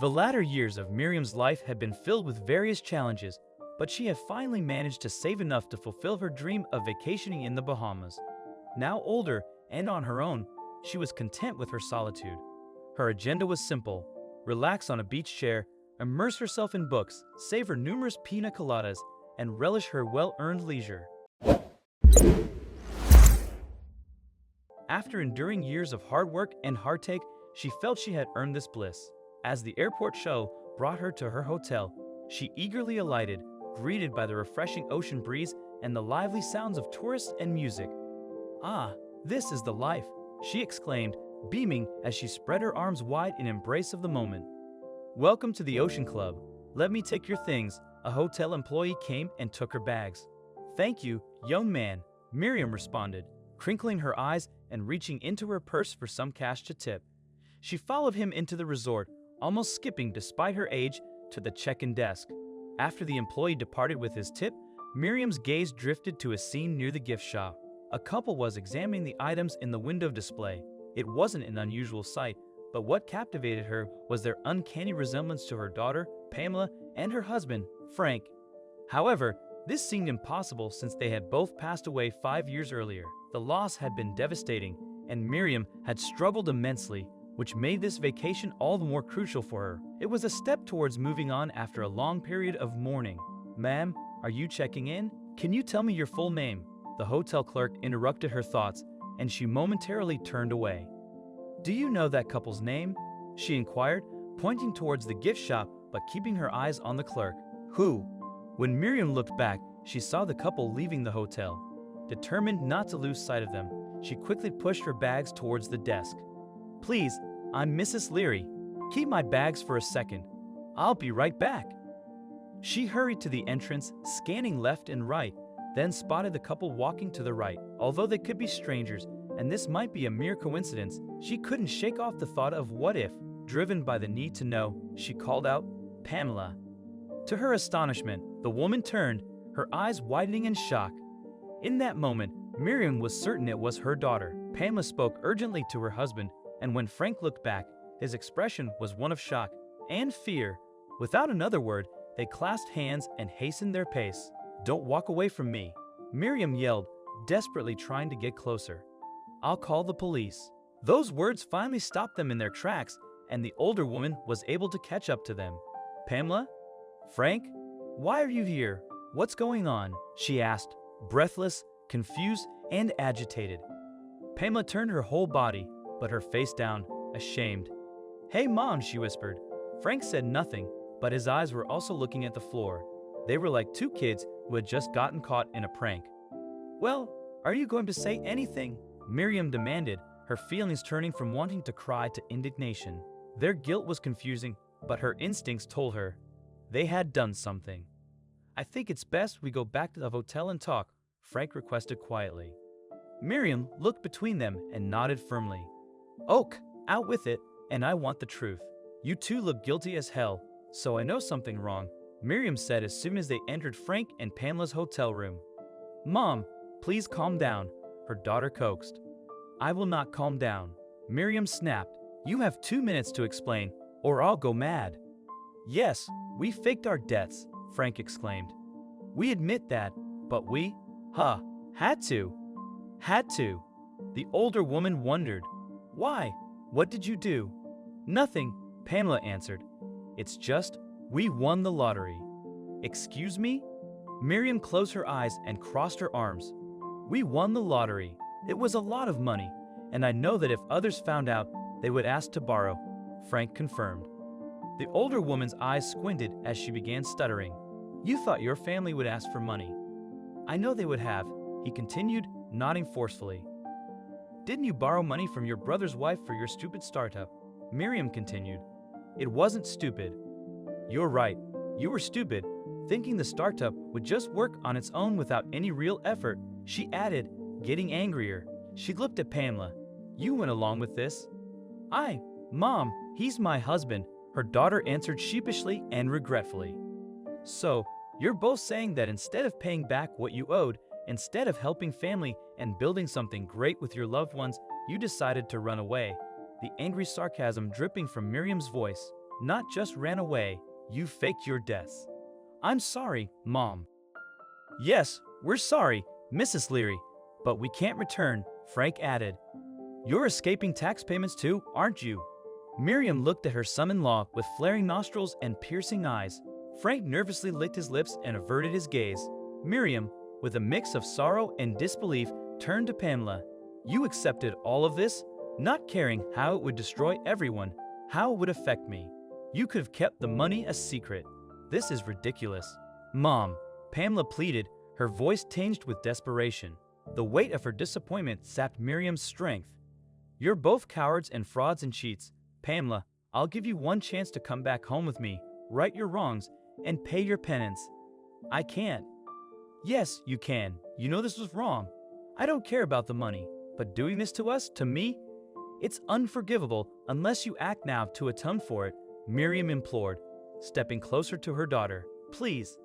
The latter years of Miriam's life had been filled with various challenges, but she had finally managed to save enough to fulfill her dream of vacationing in the Bahamas. Now older and on her own, she was content with her solitude. Her agenda was simple: relax on a beach chair, immerse herself in books, savor numerous pina coladas, and relish her well-earned leisure. After enduring years of hard work and heartache, she felt she had earned this bliss. As the airport shuttle brought her to her hotel, she eagerly alighted, greeted by the refreshing ocean breeze and the lively sounds of tourists and music. "Ah, this is the life," she exclaimed, beaming as she spread her arms wide in embrace of the moment. "Welcome to the Ocean Club. Let me take your things." A hotel employee came and took her bags. "Thank you, young man," Miriam responded, crinkling her eyes and reaching into her purse for some cash to tip. She followed him into the resort, almost skipping despite her age to the check-in desk. After the employee departed with his tip, Miriam's gaze drifted to a scene near the gift shop. A couple was examining the items in the window display. It wasn't an unusual sight, but what captivated her was their uncanny resemblance to her daughter, Pamela, and her husband, Frank. However, this seemed impossible since they had both passed away 5 years earlier. The loss had been devastating, and Miriam had struggled immensely, which made this vacation all the more crucial for her. It was a step towards moving on after a long period of mourning. "Ma'am, are you checking in? Can you tell me your full name?" The hotel clerk interrupted her thoughts, and she momentarily turned away. "Do you know that couple's name?" she inquired, pointing towards the gift shop but keeping her eyes on the clerk. "Who?" When Miriam looked back, she saw the couple leaving the hotel. Determined not to lose sight of them, she quickly pushed her bags towards the desk. "Please, I'm Mrs. Leary. Keep my bags for a second. I'll be right back." She hurried to the entrance, scanning left and right, then spotted the couple walking to the right. Although they could be strangers, and this might be a mere coincidence, she couldn't shake off the thought of what if. Driven by the need to know, she called out, "Pamela." To her astonishment, the woman turned, her eyes widening in shock. In that moment, Miriam was certain it was her daughter. Pamela spoke urgently to her husband, and when Frank looked back, his expression was one of shock and fear. Without another word, they clasped hands and hastened their pace. "Don't walk away from me," Miriam yelled, desperately trying to get closer. "I'll call the police." Those words finally stopped them in their tracks, and the older woman was able to catch up to them. "Pamela? Frank? Why are you here? What's going on?" she asked, breathless, confused, and agitated. Pamela turned her whole body, but her face down, ashamed. "Hey, Mom," she whispered. Frank said nothing, but his eyes were also looking at the floor. They were like two kids who had just gotten caught in a prank. "Well, are you going to say anything?" Miriam demanded, her feelings turning from wanting to cry to indignation. Their guilt was confusing, but her instincts told her they had done something. "I think it's best we go back to the hotel and talk," Frank requested quietly. Miriam looked between them and nodded firmly. "Oak, out with it, and I want the truth. You two look guilty as hell, so I know something wrong," Miriam said as soon as they entered Frank and Pamela's hotel room. "Mom, please calm down," her daughter coaxed. "I will not calm down," Miriam snapped. "You have 2 minutes to explain, or I'll go mad." "Yes, we faked our deaths," Frank exclaimed. "We admit that, but we, had to." "Had to?" The older woman wondered. "Why? What did you do?" "Nothing," Pamela answered. "It's just, we won the lottery." "Excuse me?" Miriam closed her eyes and crossed her arms. "We won the lottery. It was a lot of money, and I know that if others found out, they would ask to borrow," Frank confirmed. The older woman's eyes squinted as she began stuttering. "You thought your family would ask for money." "I know they would have," he continued, nodding forcefully. "Didn't you borrow money from your brother's wife for your stupid startup?" Miriam continued. "It wasn't stupid." "You're right. You were stupid, thinking the startup would just work on its own without any real effort," she added, getting angrier. She looked at Pamela. "You went along with this." Mom, he's my husband," her daughter answered sheepishly and regretfully. "So, you're both saying that instead of paying back what you owed, instead of helping family and building something great with your loved ones, you decided to run away," the angry sarcasm dripping from Miriam's voice. not just ran away, you faked your deaths. I'm sorry, Mom. Yes, we're sorry, Mrs. Leary, but we can't return, Frank added. You're escaping tax payments too, aren't you? Miriam looked at her son-in-law with flaring nostrils and piercing eyes. Frank nervously licked his lips and averted his gaze. Miriam, with a mix of sorrow and disbelief, turned to Pamela. You accepted all of this, not caring how it would destroy everyone, how it would affect me. You could have kept the money a secret. This is ridiculous. Mom, Pamela pleaded, her voice tinged with desperation. The weight of her disappointment sapped Miriam's strength. You're both cowards and frauds and cheats. Pamela, I'll give you one chance to come back home with me, right your wrongs, and pay your penance. I can't. Yes, you can. You know this was wrong. I don't care about the money, but doing this to us, to me, it's unforgivable unless you act now to atone for it, Miriam implored, stepping closer to her daughter. Please.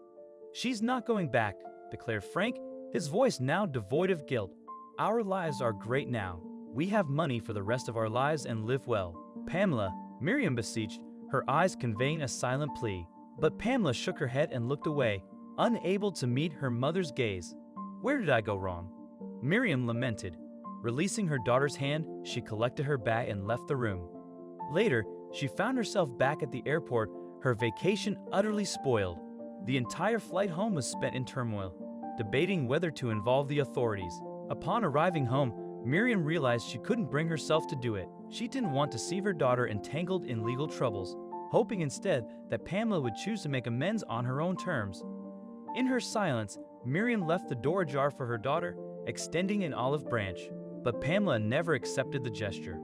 She's not going back, declared Frank, his voice now devoid of guilt. Our lives are great now. We have money for the rest of our lives and live well. Pamela, Miriam beseeched, her eyes conveying a silent plea. But Pamela shook her head and looked away, unable to meet her mother's gaze. Where did I go wrong? Miriam lamented. Releasing her daughter's hand, she collected her bag and left the room. Later, she found herself back at the airport, her vacation utterly spoiled. The entire flight home was spent in turmoil, debating whether to involve the authorities. Upon arriving home, Miriam realized she couldn't bring herself to do it. She didn't want to see her daughter entangled in legal troubles, hoping instead that Pamela would choose to make amends on her own terms. In her silence, Miriam left the door ajar for her daughter, extending an olive branch. But Pamela never accepted the gesture.